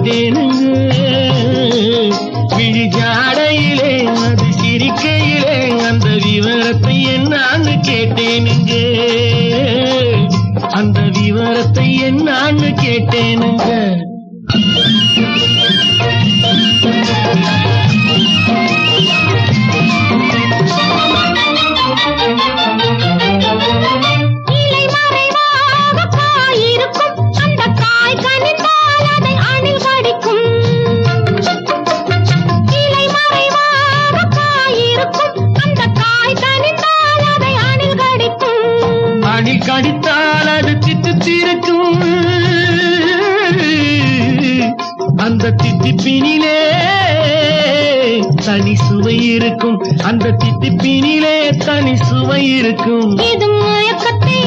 பார்த்தேனுங்க. விழிஜாடையிலே அது சிரிக்கையிலே அந்த விவரத்தை என்னான்னு கேட்டேனுங்க. அந்த விவரத்தை என்னான்னு கேட்டேனுங்க. அணில் கடித்தால் அது தித்திருக்கும். அந்த தித்திப்பினிலே தனி சுவை இருக்கும். அந்த தித்திப்பினிலே தனி சுவை இருக்கும். இது மயக்கத்தை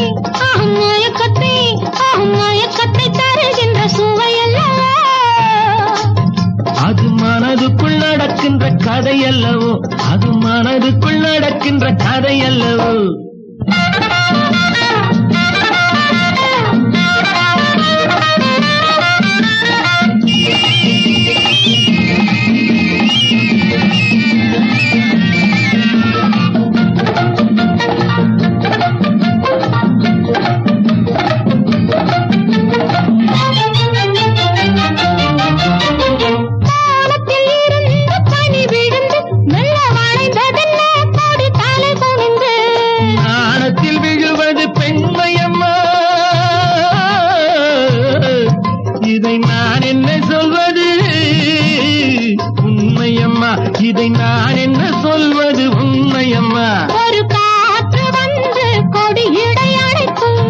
மயக்கத்தை தருகின்ற சுவை அல்லவோ. அது மனதுக்குள் நடக்கின்ற கதை அல்லவோ. அது மனதுக்குள் நடக்கின்ற கதை அல்லவோ. இதை நான் என்ன சொல்வது உண்மையம்மா. இதை நான் என்ன சொல்வது உண்மையம்மா. ஒரு காற்று வந்து கொடியிடை அடைக்கும்.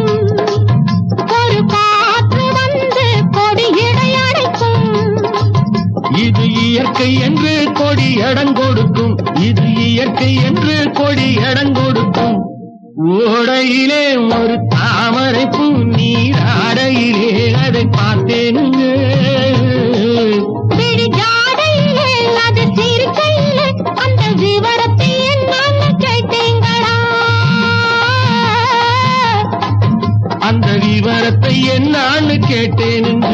ஒரு காற்று வந்து கொடியிடை அடைக்கும். இது இயற்கை என்று கொடி இடங்கொடுக்கும். இது இயற்கை என்று கொடி இடங்கொடுக்கும். ஓடையிலே ஒரு தாமரை பூ நீராடையிலே அதை பார்த்தேனுங்க. விழிஜாடையிலே அது சிரிக்கையிலே அந்த விவரத்தை என்னான்னு கேட்டீங்களா. அந்த விவரத்தை என்னான்னு கேட்டேனுங்க.